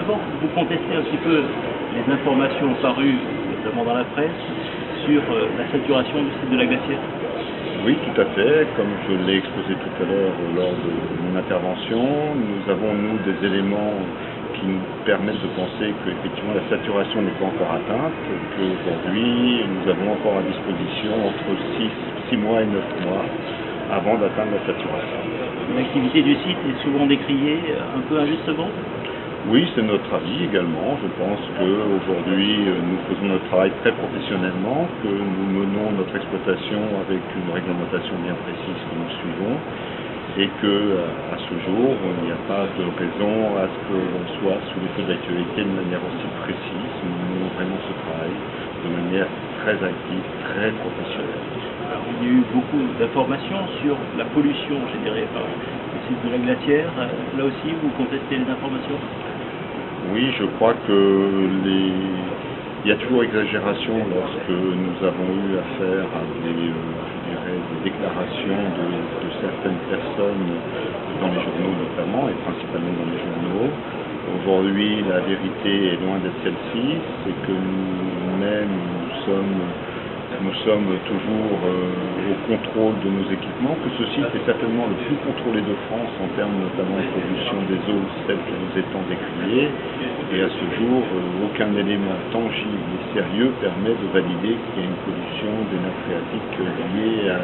d'abord, vous contestez un petit peu les informations parues, notamment dans la presse, sur la saturation du site de la glacière. Oui, tout à fait. Comme je l'ai exposé tout à l'heure lors de mon intervention, nous avons, nous, des éléments qui nous permettent de penser qu'effectivement la saturation n'est pas encore atteinte, qu'aujourd'hui nous avons encore à disposition entre 6 mois et 9 mois avant d'atteindre la saturation. L'activité du site est souvent décriée un peu injustement. Oui, c'est notre avis également. Je pense qu'aujourd'hui, nous faisons notre travail très professionnellement, que nous menons notre exploitation avec une réglementation bien précise que nous suivons, et qu'à ce jour, il n'y a pas de raison à ce que l'on soit sous les feux de l'actualité de manière aussi précise. Nous menons vraiment ce travail de manière très active, très professionnelle. Alors, il y a eu beaucoup d'informations sur la pollution générée par le site de la glacière. Là aussi, vous contestez les informations? Oui, je crois il y a toujours exagération lorsque nous avons eu affaire à des déclarations de certaines personnes dans les journaux notamment, et principalement dans les journaux. Aujourd'hui, la vérité est loin d'être celle-ci, c'est que nous-mêmes, nous sommes toujours au contrôle de nos équipements, que ce site est certainement le plus contrôlé de France en termes notamment de pollution des eaux, celle que nous étant décriée, et à ce jour, aucun élément tangible et sérieux permet de valider qu'il y a une pollution des nappes phréatiques liée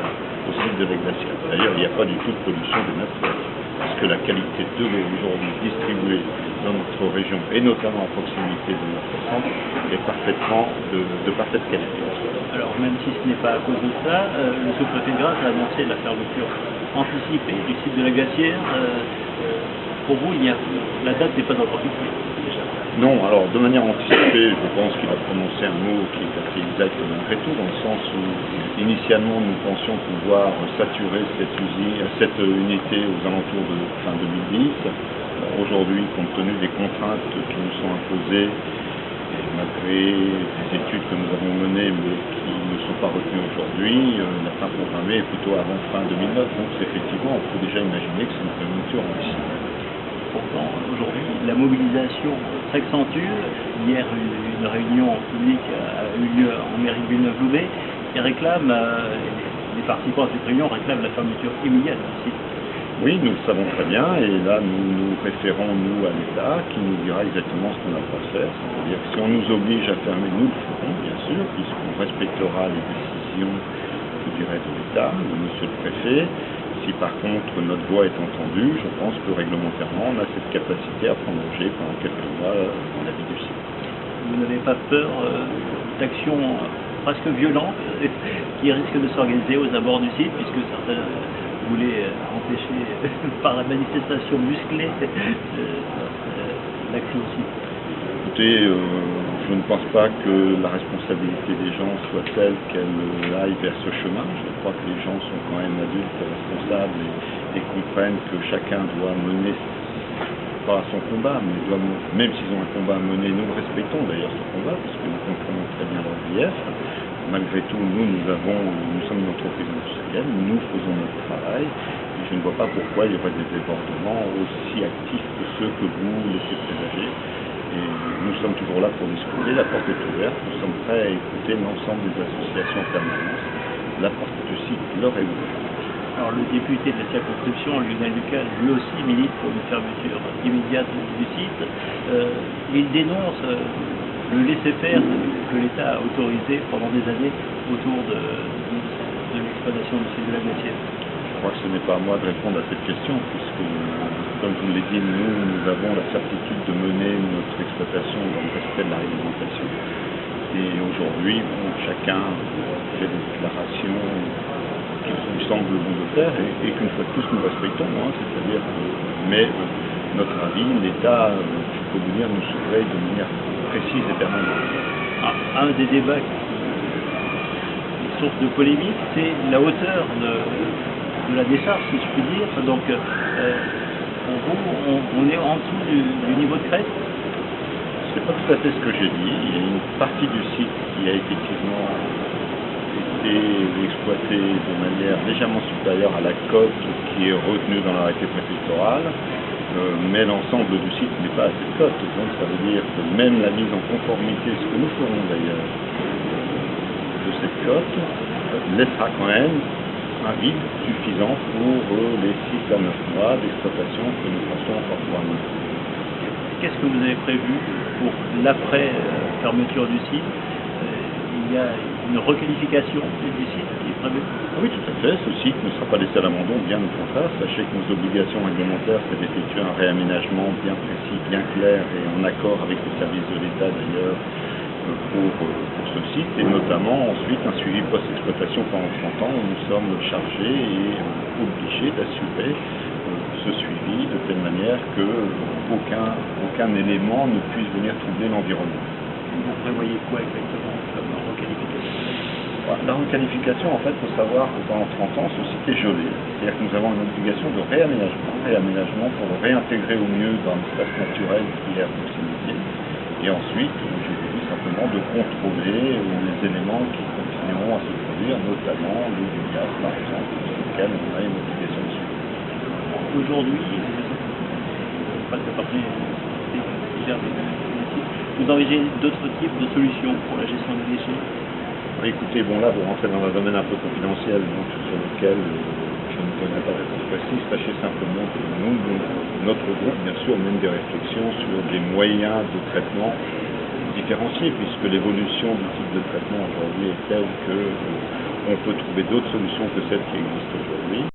au site de la glacière. D'ailleurs, il n'y a pas du tout de pollution des nappes phréatiques, parce que la qualité de l'eau aujourd'hui distribuée dans notre région, et notamment à proximité de notre centre, est parfaitement de parfaite qualité. Alors, même si ce n'est pas à cause de ça, le sous-préfet de Grasse a annoncé la fermeture anticipée du site de la glacière. Pour vous, la date n'est pas encore fixée, déjà. Non, alors de manière anticipée, je pense qu'il a prononcé un mot qui est assez exact malgré tout, dans le sens où initialement nous pensions pouvoir saturer cette unité aux alentours de fin 2010. Aujourd'hui, compte tenu des contraintes qui nous sont imposées, et malgré les études que nous avons menées mais qui ne sont pas retenues aujourd'hui, la fin programmée est plutôt avant fin 2009. Donc effectivement, on peut déjà imaginer que c'est une fermeture anticipée. Pourtant, aujourd'hui, la mobilisation s'accentue. Hier, une réunion publique a eu lieu en mairie de Villeneuve-Loubet et les participants à cette réunion réclament la fermeture immédiate du site. Oui, nous le savons très bien, et là nous nous référons, nous, à l'État, qui nous dira exactement ce qu'on a à faire. C'est-à-dire que si on nous oblige à fermer, nous le ferons, bien sûr, puisqu'on respectera les décisions, je dirais, de l'État, de monsieur le préfet. Si par contre notre voix est entendue, je pense que réglementairement, on a cette capacité à prolonger pendant quelques mois la vie du site. Vous n'avez pas peur d'actions presque violentes qui risquent de s'organiser aux abords du site, puisque certains voulaient empêcher par la manifestation musclée l'accès au site? Écoutez, je ne pense pas que la responsabilité des gens soit telle qu'elle aille vers ce chemin. Je crois que les gens sont quand même adultes et responsables et comprennent que chacun doit mener, pas son combat, mais même s'ils ont un combat à mener, nous le respectons d'ailleurs ce combat, parce que nous comprenons très bien leur grief. Malgré tout, nous sommes une entreprise industrielle, nous faisons notre travail, et je ne vois pas pourquoi il y aurait des débordements aussi actifs que ceux que vous laissez présager. Et nous sommes toujours là pour discuter, la porte est ouverte, nous sommes prêts à écouter l'ensemble des associations en permanence. La porte du site leur est ouverte. Alors le député de la circonscription, Lionel Lucas, lui aussi milite pour une fermeture immédiate du site. Il dénonce le laisser-faire que l'État a autorisé pendant des années autour de l'exploitation du site de la glacière. Je crois que ce n'est pas à moi de répondre à cette question, puisque, comme je vous l'ai dit, nous avons la certitude de mener notre exploitation dans le respect de la réglementation. Et aujourd'hui, chacun fait des déclarations qu'il lui semble bon de faire, et qu'une fois de plus nous respectons, c'est-à-dire mais notre avis, l'État, je peux vous dire, nous surveille de manière précise et permanente. Un des débats qui est source de polémique, c'est la hauteur de la décharge, si je puis dire. Donc, pour vous, on est en dessous du niveau de crête? C'est pas tout à fait ce que j'ai dit. Il y a une partie du site qui a effectivement été exploitée de manière légèrement supérieure à la cote qui est retenue dans l'arrêté préfectoral. mais l'ensemble du site n'est pas à cette cote. Donc ça veut dire que même la mise en conformité, ce que nous ferons d'ailleurs de cette cote, laissera quand même un vide suffisant pour les 6 à 9 mois d'exploitation que nous pensons encore pour un mois. Qu'est-ce que vous avez prévu pour l'après-fermeture du site? Il y a une requalification du site qui est prévue? Oui, tout à fait. Ce site ne sera pas laissé à l'abandon, bien au contraire. Sachez que nos obligations réglementaires, c'est d'effectuer un réaménagement bien précis, bien clair et en accord avec les services de l'État d'ailleurs pour ce site, et notamment ensuite un suivi post-exploitation pendant 30 ans où nous sommes chargés et obligés d'assurer ce suivi de telle manière qu'aucun élément ne puisse venir troubler l'environnement. Vous prévoyez quoi exactement comme requalification? La requalification, en fait, il faut savoir que pendant 30 ans, ce site est gelé. C'est-à-dire que nous avons une obligation de réaménagement pour le réintégrer au mieux dans l'espace naturel qui est à proximité. Et ensuite, je vous dis simplement de contrôler les éléments qui continueront à se produire, notamment le gaz, par exemple, sur lequel on a une obligation de suivi. Aujourd'hui, vous envisagez d'autres types de solutions pour la gestion des déchets? Écoutez, bon là, vous rentrez dans un domaine un peu confidentiel, donc sur lequel je ne connais pas de réponse précise. Sachez simplement que notre groupe, bien sûr, mène des réflexions sur des moyens de traitement différenciés, puisque l'évolution du type de traitement aujourd'hui est telle qu'on peut trouver d'autres solutions que celles qui existent aujourd'hui.